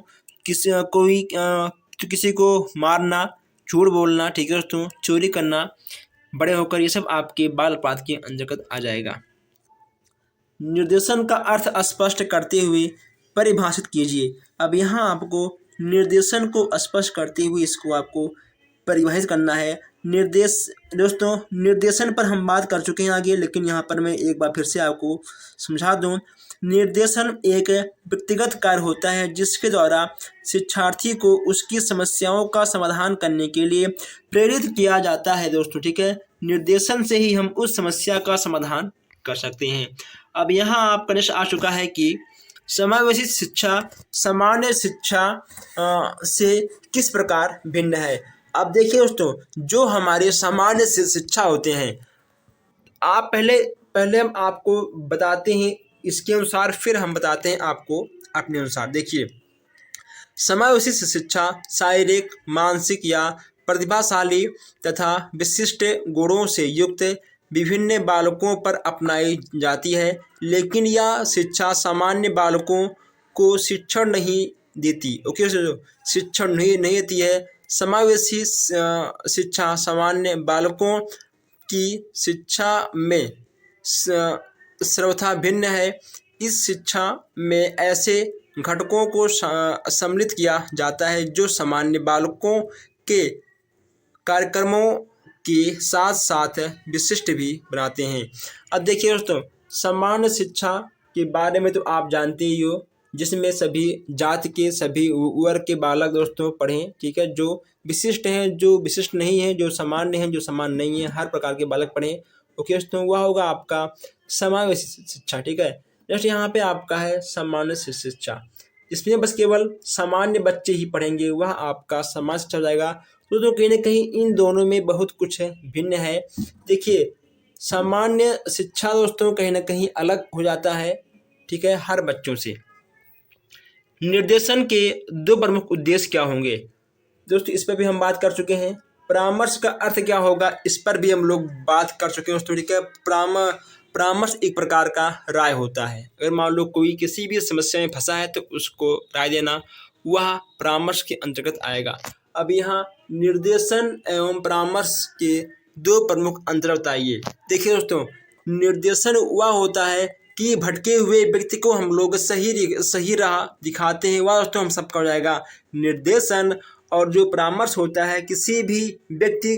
किसी को मारना, झूठ बोलना, ठीक है दोस्तों, चोरी करना, बड़े होकर ये सब आपके बाल अपराध के अंतर्गत आ जाएगा। निर्देशन का अर्थ स्पष्ट करते हुए परिभाषित कीजिए। अब यहाँ आपको निर्देशन को स्पष्ट करते हुए इसको आपको परिभाषित करना है। दोस्तों निर्देशन पर हम बात कर चुके हैं आगे, लेकिन यहाँ पर मैं एक बार फिर से आपको समझा दूँ। निर्देशन एक व्यक्तिगत कार्य होता है जिसके द्वारा शिक्षार्थी को उसकी समस्याओं का समाधान करने के लिए प्रेरित किया जाता है दोस्तों, ठीक है। निर्देशन से ही हम उस समस्या का समाधान कर सकते हैं। अब यहाँ आपका प्रश्न आ चुका है कि समावेशी शिक्षा सामान्य शिक्षा से किस प्रकार भिन्न है। अब देखिए दोस्तों, जो हमारे सामान्य शिक्षा होते हैं, आप पहले हम आपको बताते हैं इसके अनुसार, फिर हम बताते हैं आपको अपने अनुसार। देखिए, समावेशी शिक्षा शारीरिक, मानसिक या प्रतिभाशाली तथा विशिष्ट गुणों से युक्त विभिन्न बालकों पर अपनाई जाती है, लेकिन यह शिक्षा सामान्य बालकों को शिक्षण नहीं देती। ओके, शिक्षण नहीं देती है। समावेशी शिक्षा सामान्य बालकों की शिक्षा में सर्वथा भिन्न है। इस शिक्षा में ऐसे घटकों को सम्मिलित किया जाता है जो सामान्य बालकों के कार्यक्रमों के साथ साथ विशिष्ट भी बनाते हैं। अब देखिए दोस्तों, सामान्य शिक्षा के बारे में तो आप जानते ही हो, जिसमें सभी जाति के सभी वर्ग के बालक दोस्तों पढ़ें, ठीक है। जो विशिष्ट हैं, जो विशिष्ट नहीं हैं, जो सामान्य हैं, जो सामान्य नहीं है, हर प्रकार के बालक पढ़ें। ओके दोस्तों, वह होगा आपका समावेशी शिक्षा, ठीक है। जैसे यहाँ पे आपका है सामान्य शिक्षा, इसमें बस केवल सामान्य बच्चे ही पढ़ेंगे, वह आपका सामान्य शिक्षा हो जाएगा। तो कहीं ना कहीं इन दोनों में बहुत कुछ भिन्न है। देखिए, सामान्य शिक्षा दोस्तों कहीं ना कहीं अलग हो जाता है, ठीक है, हर बच्चों से। निर्देशन के दो प्रमुख उद्देश्य क्या होंगे दोस्तों, इस पर भी हम बात कर चुके हैं। परामर्श का अर्थ क्या होगा, इस पर भी हम लोग बात कर चुके हैं दोस्तों, ठीक है। परामर्श एक प्रकार का राय होता है। अगर मान लो कोई किसी भी समस्या में फंसा है तो उसको राय देना, वह परामर्श के अंतर्गत आएगा। अब यहाँ निर्देशन एवं परामर्श के दो प्रमुख अंतर बताइए। देखिए दोस्तों, निर्देशन वह होता है कि भटके हुए व्यक्ति को हम लोग सही राह दिखाते हैं, वह दोस्तों हम सबका हो जाएगा निर्देशन। और जो परामर्श होता है किसी भी व्यक्ति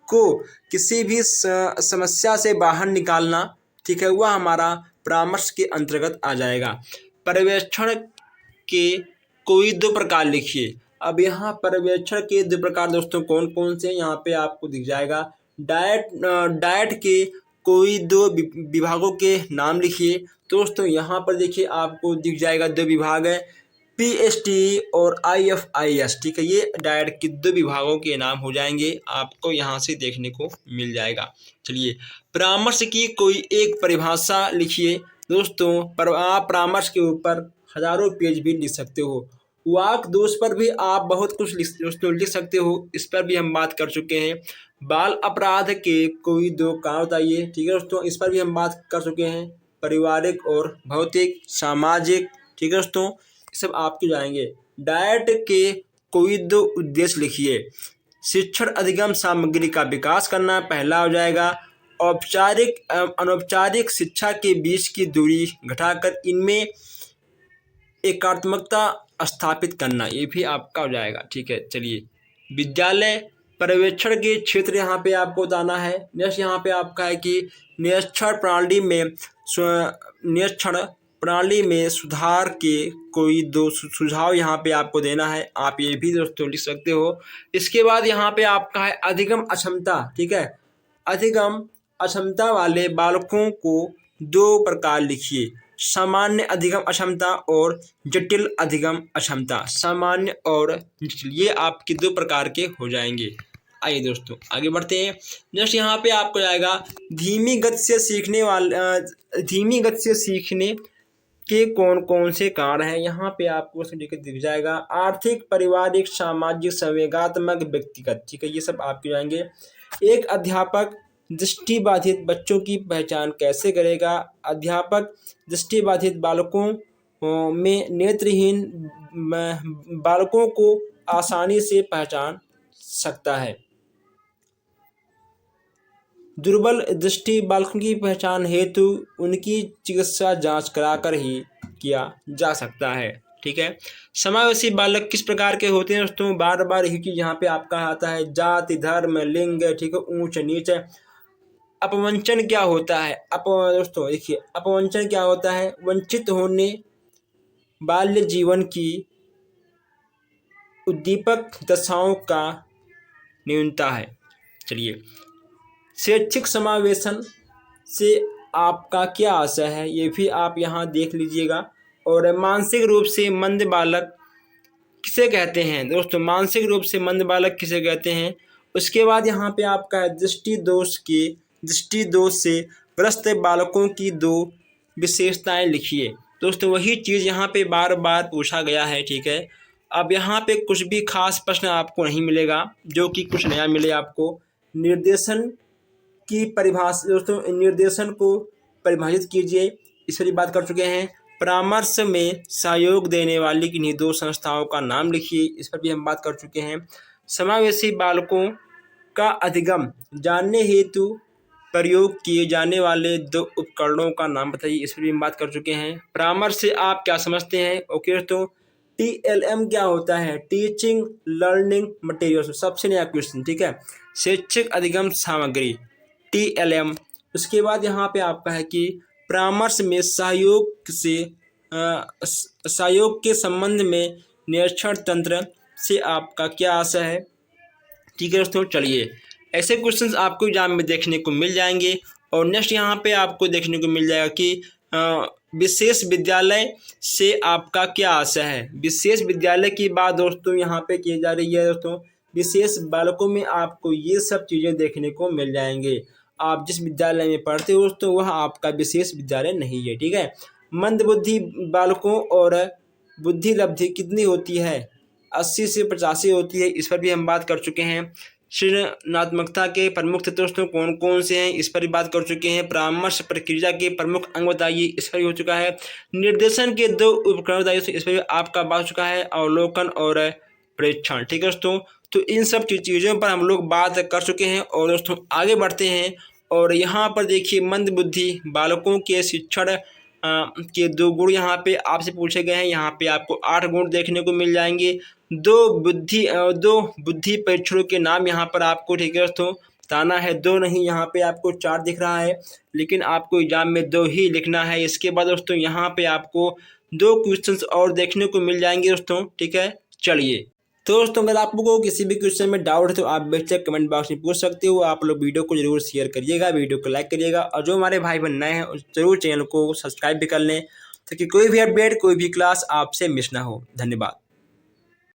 को किसी भी समस्या से बाहर निकालना, ठीक है, वह हमारा परामर्श के अंतर्गत आ जाएगा। पर्यवेक्षण के कोई दो प्रकार लिखिए। अब यहाँ पर्यवेक्षण के दो प्रकार दोस्तों कौन कौन से, यहाँ पे आपको दिख जाएगा। डाइट के कोई दो विभागों के नाम लिखिए। दोस्तों यहाँ पर देखिए आपको दिख जाएगा दो विभाग है, PST और IFIS, ठीक है। ये डाइट के दो विभागों के नाम हो जाएंगे, आपको यहाँ से देखने को मिल जाएगा। चलिए, परामर्श की कोई एक परिभाषा लिखिए। दोस्तों आप परामर्श के ऊपर हजारों पेज भी लिख सकते हो। वाक दोष पर भी आप बहुत कुछ लिख सकते हो, इस पर भी हम बात कर चुके हैं। बाल अपराध के कोई दो कारण बताइए, ठीक है दोस्तों, इस पर भी हम बात कर चुके हैं। पारिवारिक और भौतिक सामाजिक, ठीक है दोस्तों, सब आपके जाएंगे। डाइट के कोई दो उद्देश्य लिखिए। शिक्षण अधिगम सामग्री का विकास करना पहला हो जाएगा। औपचारिक अनौपचारिक शिक्षा के बीच की दूरी घटाकर इनमें एकात्मकता स्थापित करना, ये भी आपका हो जाएगा, ठीक है। चलिए, विद्यालय पर्यवेक्षण के क्षेत्र यहाँ पे आपको बताना है। नेक्स्ट यहाँ पे आपका है कि निरीक्षण प्रणाली में सुधार के कोई दो सुझाव यहाँ पे आपको देना है, आप ये भी दोस्तों लिख सकते हो। इसके बाद यहाँ पे आपका है अधिगम अक्षमता, ठीक है। अधिगम अक्षमता वाले बालकों को दो प्रकार लिखिए। सामान्य अधिगम अक्षमता और जटिल अधिगम अक्षमता। सामान्य और जटिल, ये आपके दो प्रकार के हो जाएंगे। आइए दोस्तों आगे बढ़ते हैं। नेक्स्ट यहाँ पे आपको आएगा धीमी गति से सीखने के कौन कौन से कारण हैं, यहाँ पे आपको दिख जाएगा। आर्थिक, पारिवारिक, सामाजिक, संवेगात्मक, व्यक्तिगत, ठीक है, ये सब आपके जाएंगे। एक अध्यापक दृष्टिबाधित बच्चों की पहचान कैसे करेगा। अध्यापक दृष्टिबाधित बालकों में नेत्रहीन बालकों को आसानी से पहचान सकता है। दुर्बल दृष्टि बालकों की पहचान हेतु उनकी चिकित्सा जांच कराकर ही किया जा सकता है, ठीक है। समावेशी बालक किस प्रकार के होते हैं दोस्तों, बार बार यही चीज यहाँ पे आपका आता है। जाति, धर्म, लिंग, ठीक है, ऊंच नीच। अपवंचन क्या होता है, दोस्तों देखिए अपवंचन क्या होता है, वंचित होने बाल्य जीवन की उद्दीपक दशाओं का न्यूनता है। चलिए, शैक्षिक समावेशन से आपका क्या आशय है, ये भी आप यहाँ देख लीजिएगा। और मानसिक रूप से मंद बालक किसे कहते हैं दोस्तों, मानसिक रूप से मंद बालक किसे कहते हैं। उसके बाद यहाँ पे आपका दृष्टि दोष से ग्रस्त बालकों की दो विशेषताएं लिखिए। दोस्तों वही चीज़ यहाँ पे बार बार पूछा गया है, ठीक है। अब यहाँ पे कुछ भी खास प्रश्न आपको नहीं मिलेगा, जो कि कुछ नया मिले आपको। निर्देशन की परिभाषा दोस्तों, निर्देशन को परिभाषित कीजिए, इस पर बात कर चुके हैं। परामर्श में सहयोग देने वाली किन्हीं दो संस्थाओं का नाम लिखिए, इस पर भी हम बात कर चुके हैं। समावेशी बालकों का अधिगम जानने हेतु प्रयोग किए जाने वाले 2 उपकरणों का नाम बताइए। इस पर भी हम बात कर चुके हैं। परामर्श से आप क्या समझते हैं? ओके दोस्तों, TLM क्या होता है? टीचिंग लर्निंग मटेरियल, सबसे नया क्वेश्चन, ठीक है। शैक्षिक अधिगम सामग्री, TLM। उसके बाद यहाँ पे आपका है कि परामर्श में सहयोग के संबंध में निरीक्षण तंत्र से आपका क्या आशय है? ठीक है दोस्तों, चलिए ऐसे क्वेश्चंस आपको एग्जाम में देखने को मिल जाएंगे। और नेक्स्ट यहाँ पे आपको देखने को मिल जाएगा कि विशेष विद्यालय से आपका क्या आशय है। विशेष विद्यालय की बात दोस्तों यहाँ पे की जा रही है। दोस्तों, विशेष बालकों में आपको ये सब चीज़ें देखने को मिल जाएंगे। आप जिस विद्यालय में पढ़ते हो दोस्तों, वह आपका विशेष विद्यालय नहीं है, ठीक है। मंदबुद्धि बालकों और बुद्धि लब्धि कितनी होती है? 80 से 85 होती है। इस पर भी हम बात कर चुके हैं। सृजनात्मकता के प्रमुख तत्व दोस्तों कौन कौन से हैं? इस पर भी बात कर चुके हैं। परामर्श प्रक्रिया के प्रमुख अंग बताइए, इस पर भी हो चुका है। निर्देशन के 2 उपकरण बताइए, इस पर भी आपका बात हो चुका है। अवलोकन और प्रेक्षण, ठीक है दोस्तों। तो इन सब चीज़ों पर हम लोग बात कर चुके हैं। और दोस्तों आगे बढ़ते हैं। और यहाँ पर देखिए, मंदबुद्धि बालकों के शिक्षण के 2 गुण यहाँ पे आपसे पूछे गए हैं। यहाँ पे आपको 8 गुण देखने को मिल जाएंगे। 2 बुद्धि परीक्षणों के नाम यहाँ पर आपको, ठीक है दोस्तों, बताना है। 2 नहीं, यहाँ पे आपको 4 दिख रहा है, लेकिन आपको एग्जाम में 2 ही लिखना है। इसके बाद दोस्तों यहाँ पे आपको 2 क्वेश्चंस और देखने को मिल जाएंगे दोस्तों, ठीक है। चलिए, तो दोस्तों अगर आप लोगों को किसी भी क्वेश्चन में डाउट है तो आप बेशक कमेंट बॉक्स में पूछ सकते हो। आप लोग वीडियो को जरूर शेयर करिएगा, वीडियो को लाइक करिएगा, और जो हमारे भाई बहन नए हैं जरूर चैनल को सब्सक्राइब भी कर लें, ताकि कोई भी अपडेट, कोई भी क्लास आपसे मिस ना हो। धन्यवाद।